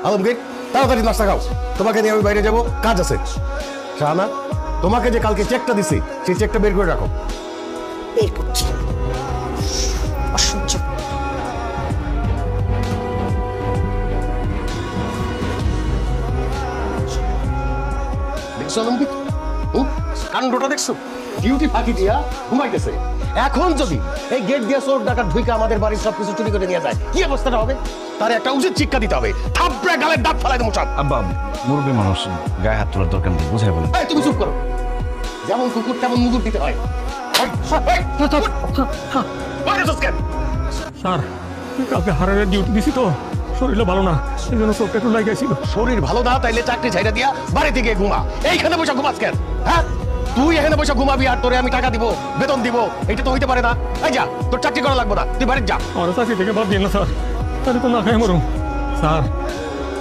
আলমগীর তাড়াতাড়ি নাস্তা খাও, তোমাকে নিয়ে আমি বাইরে যাবো, কাজ আছে। শাহানা, তোমাকে যে কালকে চেকটা দিছি সেই চেকটা বের করে রাখো। বের করছি। অসহ্য। দেখছো আলমগীর, কাণ্ডটা দেখছো? ডিউটি ফাঁকি দিয়া ঘুমাইতেছে। এখন যদি এই গেট দিয়া চোর ডাকাত ঢুকে আমাদের বাড়ির সবকিছু চুরি করে নিয়ে যায়, কি অবস্থাটা হবে? তার একটা উচিত শিক্ষা দিতে হবে। থাপড়ে গালের দাঁত ফালাই দেবো সব। আব্বা, মুরব্বী মানুষ, গায়ে হাত তোলার দরকার নেই, বুঝাই বলেন। তুমি চুপ করো। যেমন কুকুর তেমন মুগুর দিতে হয়। স্যার, কালকে হারের ডিউটি দিছি তো, শরীরটা ভালো না, সেই জন্য চোখটা একটু লাগাইছিল। শরীর ভালো না তাইলে চাকরি ছাইড়া দিয়া বাড়িতে গিয়ে ঘুমা। এইখানে বসে ঘুমাস কেন? হ্যাঁ, তুই এখানে বসে ঘুমাবি আর তোরে আমি টাকা দিব, বেতন দিব, এটা তো হইতে পারে না। এই যা, তোর চাকরি করা লাগবে না, তুই বাড়ি যা। আমার চাকরি থেকে বাদ দিন না স্যার, তাহলে তো না খাই মরুম। স্যার,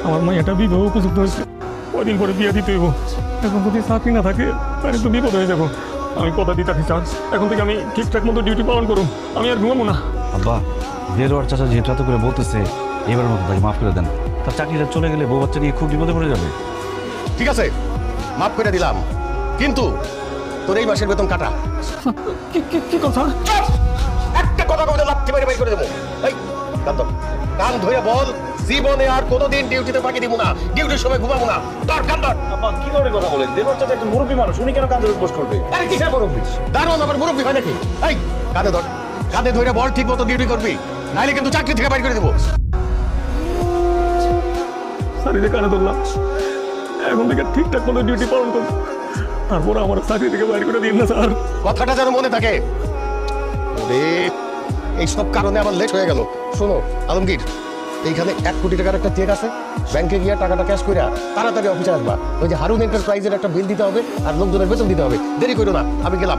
আমার মাইয়াটা বিবাহ উপযুক্ত হয়েছে, কদিন পরে বিয়ে দিতে হইব। এখন যদি চাকরি না থাকে তাহলে তো বিপদ হয়ে যাবো। আমি কথা দিতে চান, এখন থেকে আমি ঠিকঠাক মতো ডিউটি পালন করুন, আমি আর ঘুমাবো না। আব্বা, দেলোয়ার চাচা যেহেতু এত করে বলতেছে, এবার মতো তাকে মাফ করে দেন। তার চাকরিটা চলে গেলে বউ বাচ্চা নিয়ে খুব বিপদে পড়ে যাবে। ঠিক আছে, মাফ করে দিলাম, কিন্তু তোর এই মাসের বেতন কাটা। কি কথা? একটা কথা কবে লাথি মেরে বের করে দেবো। এই কান ধরে বল, জীবনে আর কোনোদিন ডিউটিতে ফাঁকি দিব না, ডিউটির সময় ঘুমাবো না। তোর কান ধর। আব্বা, কি করে কথা বলেন? দেলোয়ার চাচা একটা মুরব্বী মানুষ, উনি কেন কাঁধে বস করবে? আরে কিসের মুরব্বী? দারুণ আবার মুরব্বী হয় নাকি? এই কাঁধে ধর, কাঁধে ধরে বল, ঠিক মতো ডিউটি করবি, নাইলে কিন্তু চাকরি থেকে বাইর করে দেবো। স্যার, এই যে কানে ধরলাম, এখন থেকে ঠিকঠাক মতো ডিউটি পালন করবো, তারপর আমার চাকরি থেকে বাইরে করে দিন না স্যার। কথাটা যেন মনে থাকে। এই সব কারণে আমার লেট হয়ে গেল। শোনো আলমগীর, এইখানে 1 কোটি টাকার একটা চেক আছে, ব্যাংকে গিয়ে টাকাটা ক্যাশ করে তাড়াতাড়ি অফিসে আসবা। ওই যে হারুন এন্টারপ্রাইজের একটা বিল দিতে হবে আর লোকজনের বেতন দিতে হবে। দেরি করো না, আমি গেলাম।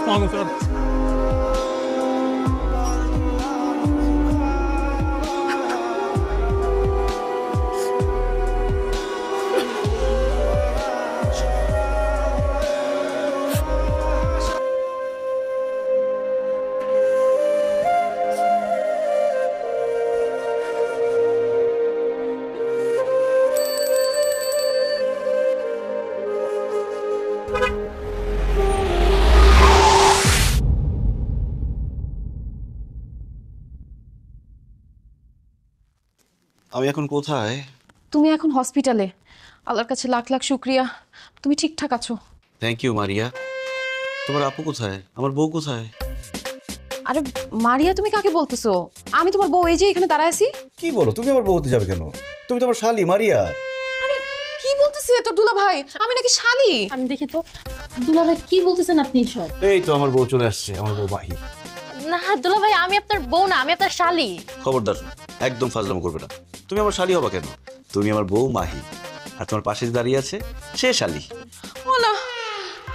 স্যার, আমি এখন কোথায়? তুমি এখন হসপিটালে। আল্লাহর কাছে লাখ লাখ শুক্রিয়া, তুমি ঠিকঠাক আছো। Thank you Maria. তোমার আপু কোথায়? আমার বউ কোথায়? আরে মারিয়া, তুমি কাকে বলতেছো? আমি তোমার বউ, এই যে এখানে দাঁড়ায় আছি। কি বলো? তুমি আমার বউ হতে যাবে কেন? তুমি তোমার শালি মারিয়া। আরে কি বলতেছে তোর দুলা ভাই? আমি নাকি শালি? আমি দেখি তো, দুলা ভাই কি বলতেছেন আপনি সব? এই তো আমার বউ চলে আসছে, আমার বউ মাহি। না দুলা ভাই, আমি আপনার বউ না, আমি আপনার শালি। খবরদার, একদম ফাজলাম করবে না। তুমি আমার শালি হবা কেন? তুমি আমার বউ মাহি, আর তোমার পাশে যে দাঁড়িয়ে আছে সে শালি। ওলা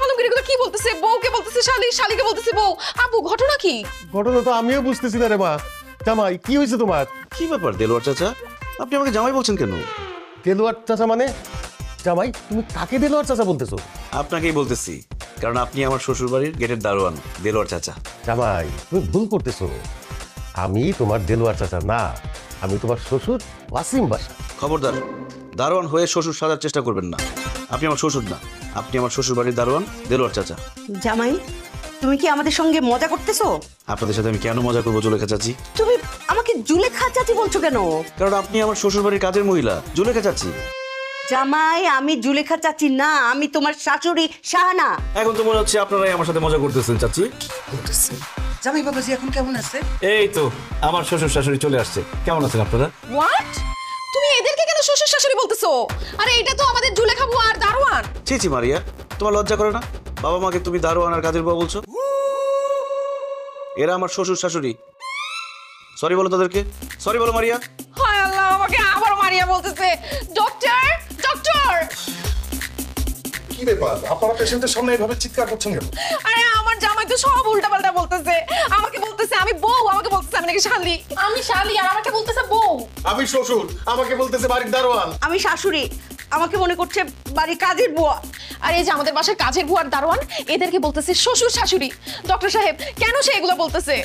আলমগীর, এগুলো কি বলতেছে? বউকে বলতেছে শালি, শালিকে বলতেছে বউ। আপু, ঘটনা কি? ঘটনা তো আমিও বুঝতেছি না রে মা। জামাই, কি হয়েছে তোমার? কি ব্যাপার দেলোয়ার চাচা, আপনি আমাকে জামাই বলছেন কেন? দেলোয়ার চাচা মানে? জামাই, তুমি কাকে দেলোয়ার চাচা বলতেছো? আপনাকেই বলতেছি, কারণ আপনি আমার শ্বশুর বাড়ির গেটের দারোয়ান, দেলোয়ার চাচা। জামাই, তুমি ভুল করতেছো। আমি তোমার দেলোয়ার চাচা না, আমি তোমার শ্বশুর ওয়াসিম বাসা। খবরদার, দারোয়ান হয়ে শ্বশুর সাজার চেষ্টা করবেন না। আপনি আমার শ্বশুর না, আপনি আমার শ্বশুর বাড়ির দারোয়ান, দেলোয়ার চাচা। জামাই, তুমি কি আমাদের সঙ্গে মজা করতেছো? আপনাদের সাথে আমি কেন মজা করবো জুলেখা চাচি? তুমি আমাকে জুলেখা চাচি বলছো কেন? কারণ আপনি আমার শ্বশুর বাড়ির কাজের মহিলা, জুলেখা চাচি। জামাই, আমি জুলেখা চাচি না, আমি তোমার শাশুড়ি শাহানা। এখন তো মনে হচ্ছে আপনারাই আমার সাথে মজা করতেছেন চাচি। জামাই বাবাজি এখন কেমন আছে? এই তো আমার শ্বশুর শাশুড়ি চলে আসছে। কেমন আছেন আপনারা? হোয়াট? তুমি এদেরকে কেন শ্বশুর শাশুড়ি বলতেছো? আরে এটা তো আমাদের জুলেখা বুয়া আর দারোয়ান। ছি ছি মারিয়া, তোমার লজ্জা করে না? বাবা মাকে তুমি দারোয়ান আর কাজের বউ বলছো? এরা আমার শ্বশুর শাশুড়ি। সরি বলো তাদেরকে, সরি বলো মারিয়া। হায় আল্লাহ, আমাকে আবার মারিয়া বলতেছে। Doctor, doctor! কি ব্যাপার, আপনারা পেশেন্টের সামনে এইভাবে চিৎকার করছেন কেন? আরে আমার জামাই তো সব উল্টাপাল্টা বলতেছে। আমাকে বলতেছে আমি বউ, আমাকে বলতেছে আমি নাকি শালি। আমি শালি আর আমাকে বলতেছে বউ। আমি শ্বশুর, আমাকে বলতেছে বাড়ির দারোয়ান। আমি শাশুড়ি, আমাকে মনে করছে বাড়ির কাজের বুয়া। আর এই যে আমাদের বাসার কাজের বুয়ার দারোয়ান, এদেরকে বলতেছে শ্বশুর শাশুড়ি। ডক্টর সাহেব, কেন সে এগুলো বলতেছে?